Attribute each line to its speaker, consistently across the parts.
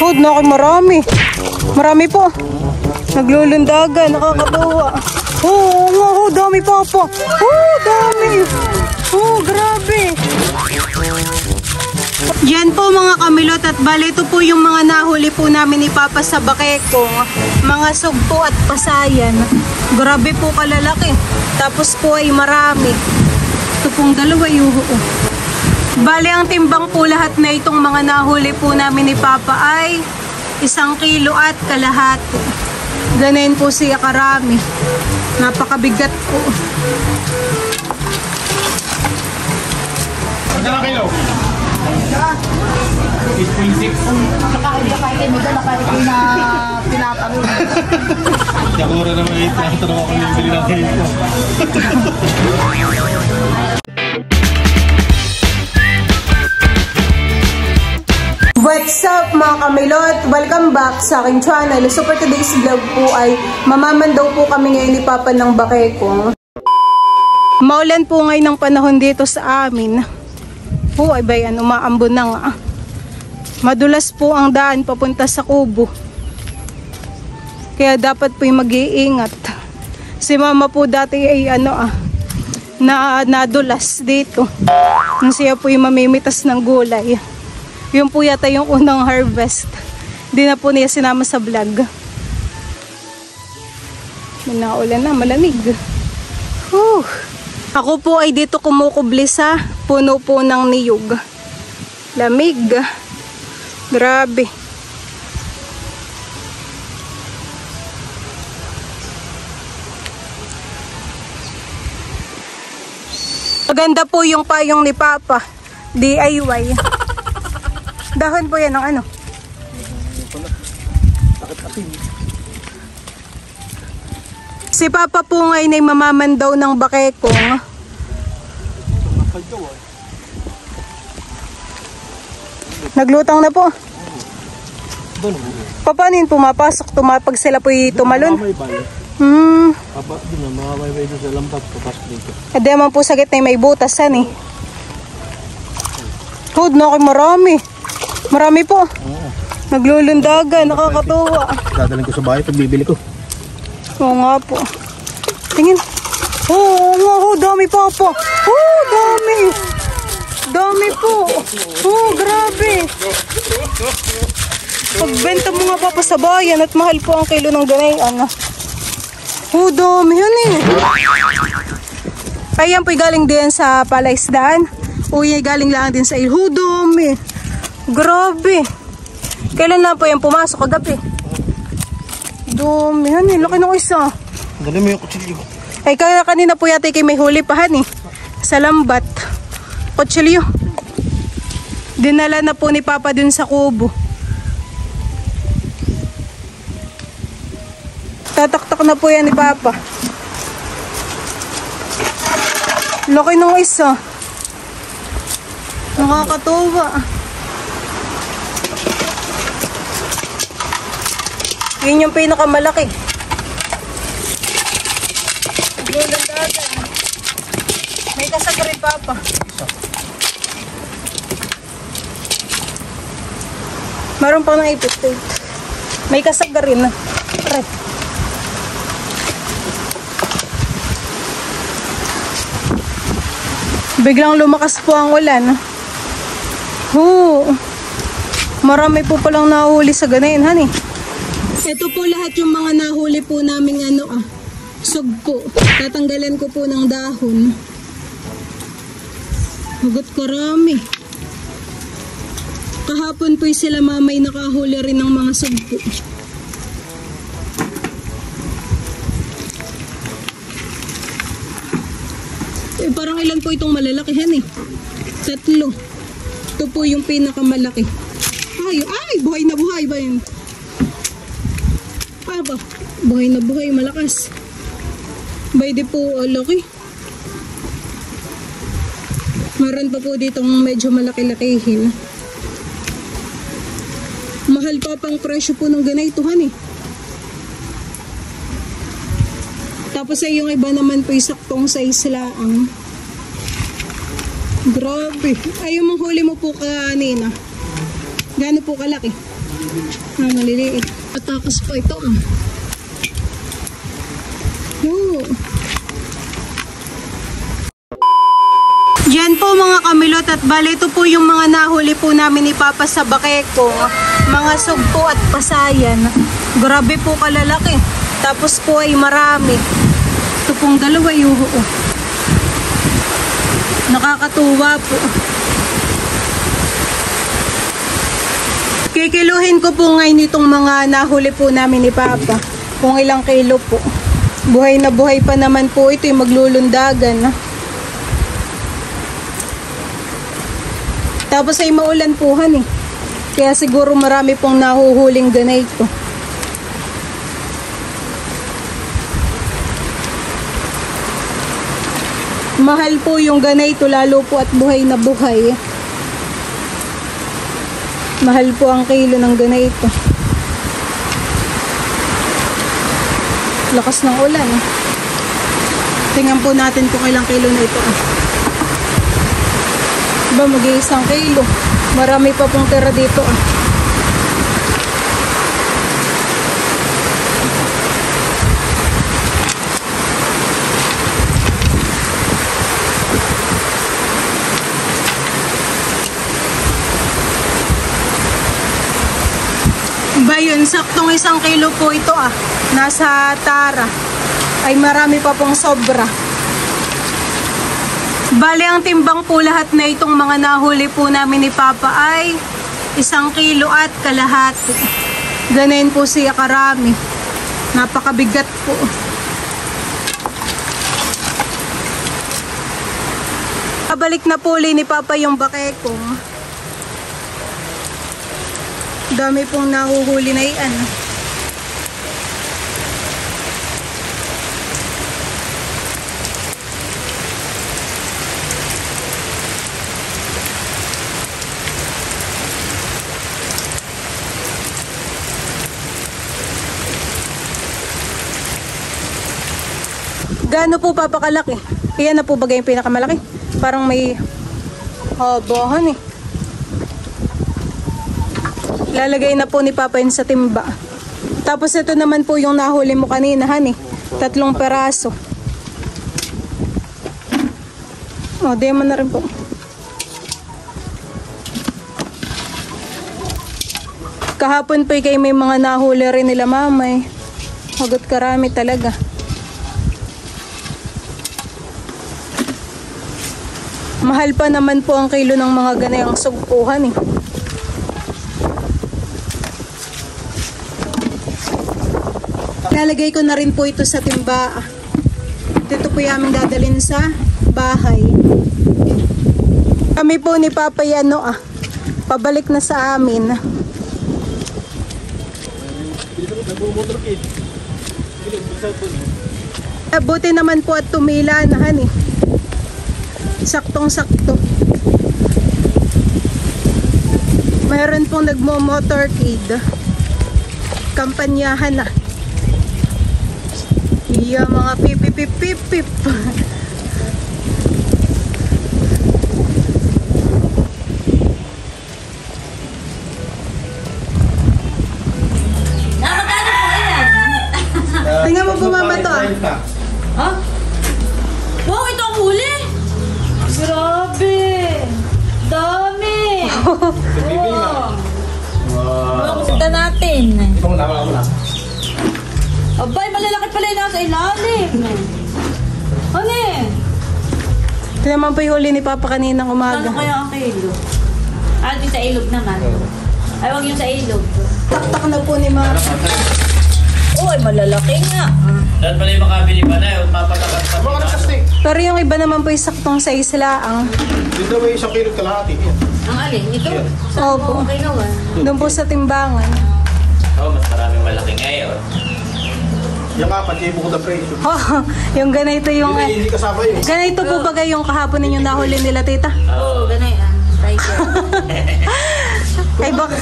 Speaker 1: Hod, marami. Marami po. Naglulundagan, nakakatuwa. Oo nga, dami papa. Dami. Grabe. Yan po mga kamilot, at bali ito po yung mga nahuli po namin ni Papa sa Bakekong. Mga sugpo at pasayan. Grabe po kalalaki. Tapos po ay marami. Ito pong dalawa yung bali ang timbang po lahat na itong mga nahuli po namin ni Papa ay 1 kilo at kalahati. Ganun po siya karami. Napakabigat po.
Speaker 2: Magkano kilo? 8.6.
Speaker 3: Nakakita mo dyan, nakakita na tinatanong.
Speaker 2: Yakura naman ito. Nakatanong ako yung bili ng kayo ko.
Speaker 1: What's up mga kamilot? Welcome back sa aking channel. So for today's vlog po ay mamamandaw po kami ngayon ni Papa ng Bakekong. Maulan po ngayon ng panahon dito sa amin. Ay bayan, umaambon na nga. Madulas po ang daan papunta sa Kubo. Kaya dapat po yung mag-iingat. Si mama po dati ay nadulas dito. Nung siya po yung mamimitas ng gulay. Yun po yata yung unang harvest. Di na po niya sinama sa vlog. Manaulan na, malamig. Ako po ay dito kumukubli sa puno po ng niyog. Lamig. Grabe. Maganda po yung payong ni Papa. DIY. Dahon po yan ng ano? Si Papa po ngayon ay mamamandaw ng Bakekong. Naglutang na po. Papanin pumapasok? Pag sila po tumalon? Hindi naman po sa gitna may butasan eh. Hod, marami. Marami po. Naglulundagan, nakakatuwa.
Speaker 2: Dadalhin ko sa bahay pag bibili ko.
Speaker 1: Oo nga po. Tingin. Dami pa po. Dami. Dami po. Grabe. Pagbenta mo nga Papa sa bayan at mahal po ang kilo ng ganayan. Dami yun eh. Ayan po galing din sa palaisdaan. Galing lang din sa dami. Grabe. Kailan lang po yan pumasok kagabi? Dami yan eh. Laki ng isa.
Speaker 2: Dali mo yung kutsilyo.
Speaker 1: Ay kaya kanina po yata may huli pahan eh. Sa lambat. Kutsilyo. Dinala na po ni Papa dun sa Kubo. Tataktak na po yan ni Papa. Laki ng isa. Nakakatuwa. Yun yung pinakamalaki. Lulandagan. May kasag rin Papa. Meron pa ng ipit. May kasag rin. Biglang lumakas po ang ulan. Marami po palang nahuli sa ganayin, honey. Ito po lahat yung mga nahuli po naming sugpo. Tatanggalan ko po ng dahon. Hugot karami. Kahapon po sila mamay nakahuli rin ng mga sugpo. Parang ilan po itong malalakihan eh. 3. Ito po yung pinakamalaki. Ay, buhay na buhay ba yun? Ba? Buhay na buhay, malakas. Bayde po, laki. Meron pa po ditong medyo malaki-lakihin. Mahal pa pang presyo po ng ganaytuhan eh. Tapos ay yung iba naman po isaktong size laang. Grabe. Ay yung huli mo po kanina. Gaano po kalaki? Maliliit. Patakas pa ito ah. Yoo. Diyan po mga kamilot at bali ito po yung mga nahuli po namin ni Papa sa Bakeko. Mga sugpo at pasayan. Grabe po kalalaki. Tapos po ay marami. Ito pong dalawa yung nakakatuwa po. Kikiluhin ko po ngayon itong mga nahuli po namin ni Papa. Kung ilang kilo po. Buhay na buhay pa naman po ito yung maglulundagan. Tapos ay maulan po han eh. Kaya siguro marami pong nahuhuling ganito. Mahal po yung ganito lalo po at buhay na buhay. Mahal po ang kilo ng ganito. Lakas ng ulan. Tingnan po natin kung ilang kilo na ito. Diba mag-iisang kilo. Marami pa pong tira dito ah. Ba yun, saktong 1 kilo po ito ah. Nasa tara. Ay marami pa pong sobra. Bale, ang timbang po lahat na itong mga nahuli po namin ni Papa ay 1 kilo at kalahati. Ganayin po siya karami. Napakabigat po. Kabalik na po ni Papa yung Bakeko. Dami pong nahuhuli na iyan. Gaano po papakalaki? Iyan na po bagay yung pinakamalaki? Parang may habahan eh. Lalagay na po ni Papa yun sa timba. Tapos ito naman po yung nahuli mo kanina, han eh. 3 peraso. O, demo na rin po. Kahapon po kay may mga nahuli rin nila mamay. Hagot karami talaga. Mahal pa naman po ang kilo ng mga ganayang sugpuhan eh. Nalagay ko na rin po ito sa timba. Dito po yung dadalhin sa bahay. Kami po ni Papa Yano pabalik na sa amin. Buti naman po at tumila na han eh. Saktong-sakto. Mayroon pong nagmo-motorcade. Kampanyahan na. Iya mga pip-pip-pip-pip.
Speaker 3: Magkano po yan?
Speaker 1: Tingnan mo bumaba to
Speaker 3: Ha? Wow, ito ang huli! Grabe! Dami! Wow! Wow! Kita natin.
Speaker 2: Ito mo na.
Speaker 3: Abay, malalaki pala yung nasa ilalim. Ano eh?
Speaker 1: Ito naman po yung huli ni Papa kaninang umaga.
Speaker 3: Ano kaya ang kilo? Di sa ilog naman. Ay, huwag yung sa ilog.
Speaker 1: Taktak na po ni Mama.
Speaker 3: Uy, malalaki nga.
Speaker 4: Dapat pala yung makabili pa na yun, papatakas pa.
Speaker 2: Mga nakastik.
Speaker 1: Pero yung iba naman po yung saktong sa isla.
Speaker 2: Dito may 1 kilo kalahati.
Speaker 3: Ang alin? Ito?
Speaker 1: Opo.
Speaker 3: Okay naman.
Speaker 1: Doon po sa timbangan.
Speaker 4: Oo, mas maraming malaki ngayon.
Speaker 2: Yung 4,000 ko na presyo.
Speaker 1: Oh, yung ganito yung...
Speaker 2: Hindi kasama yun.
Speaker 1: Ganito po bagay yung kahapon ninyong nahuli nila, tita?
Speaker 3: Oo, ganay. Riker.
Speaker 1: Ay, baka...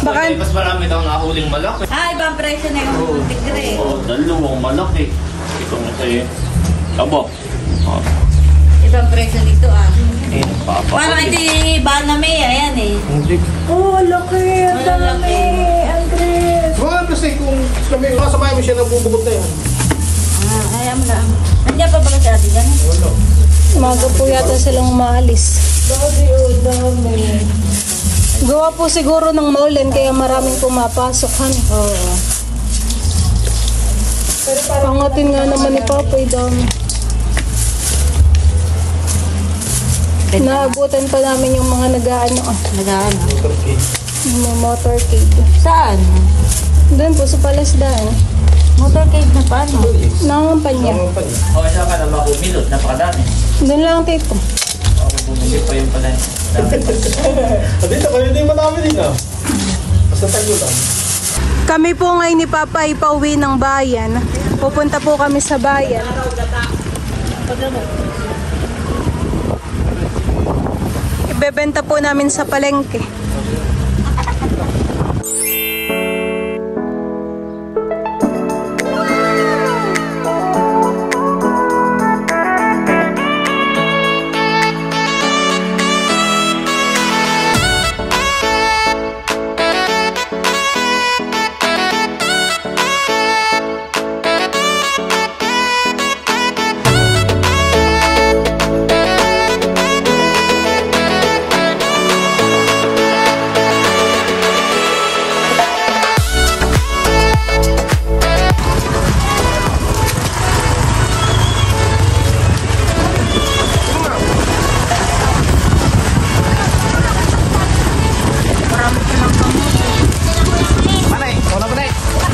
Speaker 4: Baka mas marami daw nahuling malaki.
Speaker 3: Ibang presyo na yung tigre.
Speaker 4: Oo, dalawang malaki. Ito nga sa'yo. Abo.
Speaker 3: Ibang presyo nito
Speaker 4: Papa.
Speaker 3: Parang ito yung bahan na may, ayan eh.
Speaker 2: Hindi.
Speaker 1: Oh, laki.
Speaker 3: Malalaki.
Speaker 2: Alis kami. Kasabay mo siya nabubugot na yan.
Speaker 3: Ayaw mo na. Nandiyan pa ba si ate dyan?
Speaker 2: Wala.
Speaker 1: Maga po yata silang maalis. Gawa po siguro ng maulan kaya maraming pumapasok.
Speaker 3: Oo.
Speaker 1: Pangatin nga naman ni Papa, dami. Naabutan pa namin yung mga nag-ano,
Speaker 3: Nag-ano?
Speaker 1: yung mga motorcade.
Speaker 3: Saan?
Speaker 1: Doon po sa Palasdaan.
Speaker 3: Motorcade na paano?
Speaker 1: Nangangampanya.
Speaker 4: O, siya ka na makumilot. Napakadami.
Speaker 1: Doon lang tito.
Speaker 4: Ako bumili pa yung pala.
Speaker 2: Dito kayo din madami din ah. Basta tayo lang.
Speaker 1: Kami po ngayon ni Papa ay pauwi ng bayan. Pupunta po kami sa bayan. Ibebenta po namin sa palengke.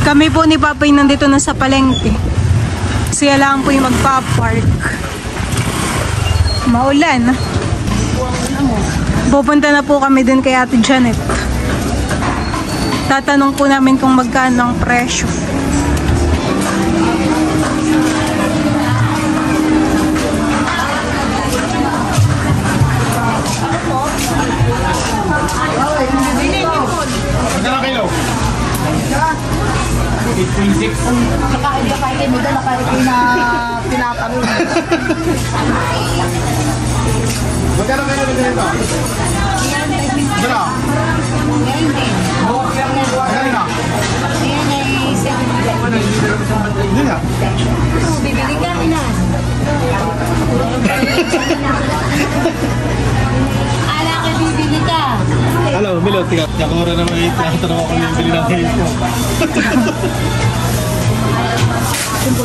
Speaker 1: Kami po ni Papa ay nandito na sa palengke. Siya lang po yung magpa-park. Maulan. Pupunta na po kami din kay Ate Janet. Tatanong po namin kung magkano ang presyo.
Speaker 2: Magkano kayo?
Speaker 4: 8.6.
Speaker 3: Nakain mo doon, nakain na tinatanong.
Speaker 2: Magkano kayo na ganito? Magkano? Magkano na? Hindi na.
Speaker 3: Bibili ka na. Ala ka bibili ka.
Speaker 2: Alam, Milot, tika. Yakura naman ito. Tinatanong ako yung bili ng ito.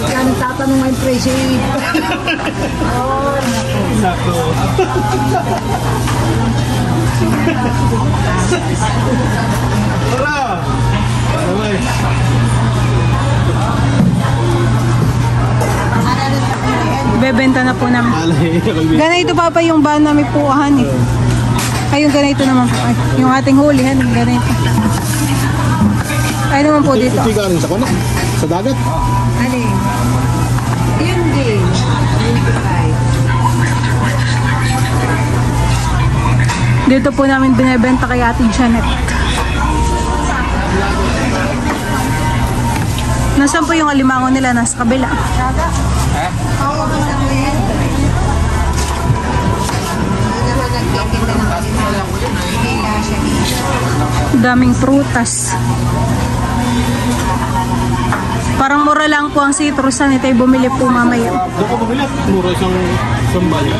Speaker 3: Kaya nagtatanong ang presyo eh.
Speaker 2: Nako. Tara! Tara,
Speaker 1: Bebenta na po namin.
Speaker 2: alay.
Speaker 1: Ganito Papa yung bahan namin puuhan eh. Ay, yung ganito naman po. Ay, yung ating hulihan, yung ganito. Ay naman po dito.
Speaker 2: Ito galing sa kono? Sa dagat?
Speaker 3: Alin? Yun din.
Speaker 1: Dito po namin binebenta kay Ate Janet. Nasaan po yung alimango nila? Nasa kabila. Daming prutas. Parang mura lang po ang citrusan. Ito'y bumili po mamaya.
Speaker 2: Doon ko bumili. Mura siyang sambal.
Speaker 1: 20.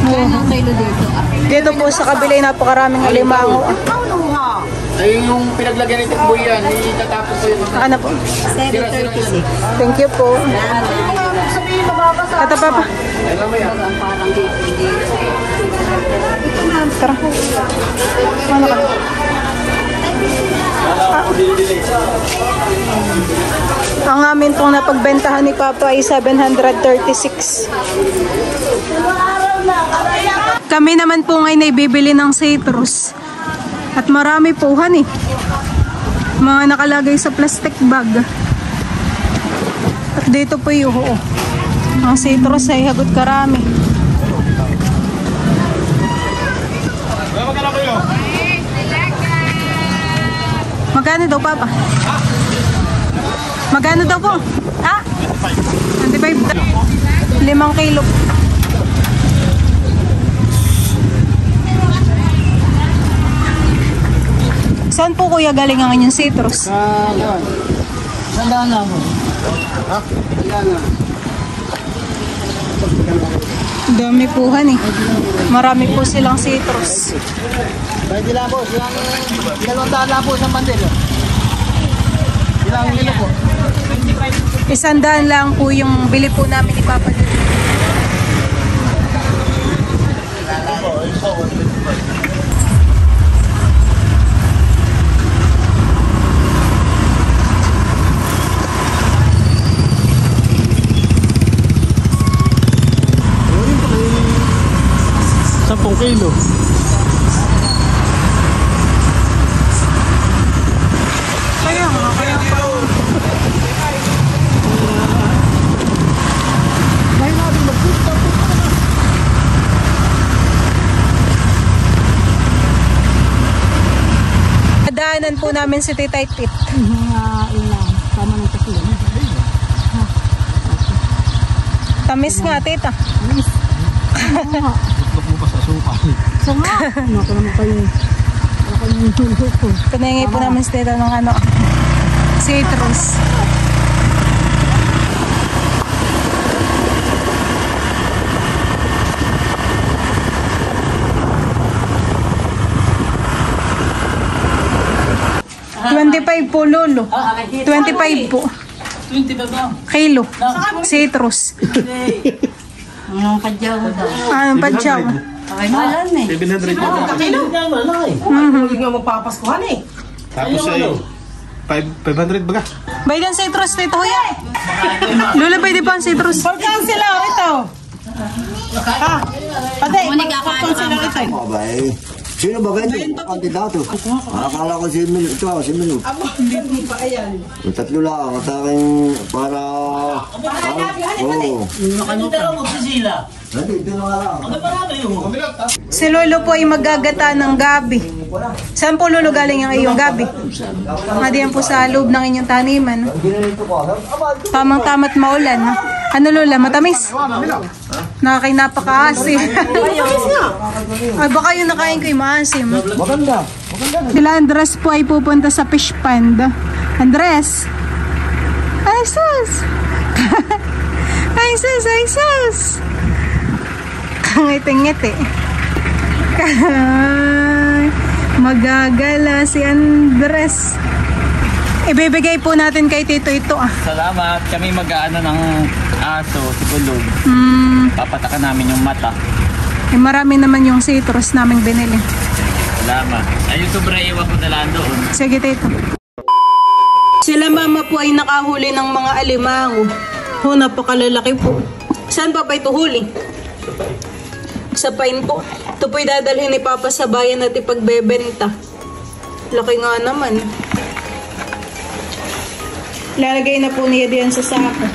Speaker 3: Anong kilo dito?
Speaker 1: Dito po sa kabila ay napakaraming alimango.
Speaker 4: Ay, yung pinaglagyan ng tikboy yan, itatapos ko yun.
Speaker 1: Ano po?
Speaker 3: 7.36.
Speaker 1: Thank you po. Ito Papa.
Speaker 3: Parang dito.
Speaker 1: Tara. Ano ka? Ang amin pong napagbentahan ni Papa ay 736. Kami naman po ngayon ay bibili ng citrus. At marami po eh. Mga nakalagay sa plastic bag. At dito po yung ang citrus ay hagot karami.
Speaker 2: Magkano kayo?
Speaker 1: Magkano daw Papa? Magkano daw po? Ha? 25. 5 kilo. Saan po kuya galing ang inyong citrus?
Speaker 4: Yan. Sandaan lang mo. Ha? Yan na.
Speaker 1: Dami po han eh. Marami po silang citrus.
Speaker 4: Pwede lang po. Silang 200 lang po sa bandel. Ilang kilo po?
Speaker 1: 100 lang po yung bili po namin ni Papa.
Speaker 2: Kilo.
Speaker 1: Kaya pa. Daanan po namin si Tita Tit. Tamis nga, Tita.
Speaker 2: Mo pa sa suka.
Speaker 5: Sama. Ano ko naman kayo. Ano ko yung tulog ko.
Speaker 1: Pinahingi po namin si Tita ng ano, citrus. $25 po, Lolo. 25 po.
Speaker 3: 20 ba ba?
Speaker 1: Kilo. Citrus.
Speaker 5: Ang kadyaw mo daw.
Speaker 1: Anong padyaw?
Speaker 5: Okay, malan eh.
Speaker 2: 700 yun.
Speaker 6: Nga magpapaskuhan eh.
Speaker 2: Tapos ay 500 baga.
Speaker 1: Baydan citrus dito, kuya. Lolo, pwede pa ang citrus.
Speaker 6: Pagkaan sila ito. Ha? Pati, pagkaan sila ito.
Speaker 7: Abay, sino ba kayo? Kandidato. Akala ko si Mil. Ito, si Mil.
Speaker 6: Hindi mo pa ayan.
Speaker 7: Yung tatlo lang. At aking para... Oo. Dito na lang.
Speaker 1: Si Lolo po ay magagata ng gabi. Saan po, Lolo, galing ang iyong gabi? Diyan po sa loob ng inyong taniman. Tamang tamat maulan. Ano, Lola, matamis? Napakaasim. Ay, baka yung nakain ko yung maasim.
Speaker 7: Maganda.
Speaker 1: Sila Andres po ay pupunta sa fish pond. Andres! Ay, sus! Ay, sus! Ay, sus! Ngiti-ngiti. Magagala si Andres. Ibibigay po natin kay Tito ito.
Speaker 4: Salamat. Kami mag-aano ng aso, sigulog. Papatakan namin yung mata.
Speaker 1: Eh, marami naman yung citrus naming binili.
Speaker 4: Salamat. Ayun, sobra iwan ko na lang doon.
Speaker 1: Sige, Tito. Sila mama po ay nakahuli ng mga alimango. Napakalalaki po. Saan pa ito huli? Sa pain po. Ito po'y dadalhin ni Papa sa bayan at ipagbebenta. Laki nga naman. Lalagay na po niya diyan sa sako.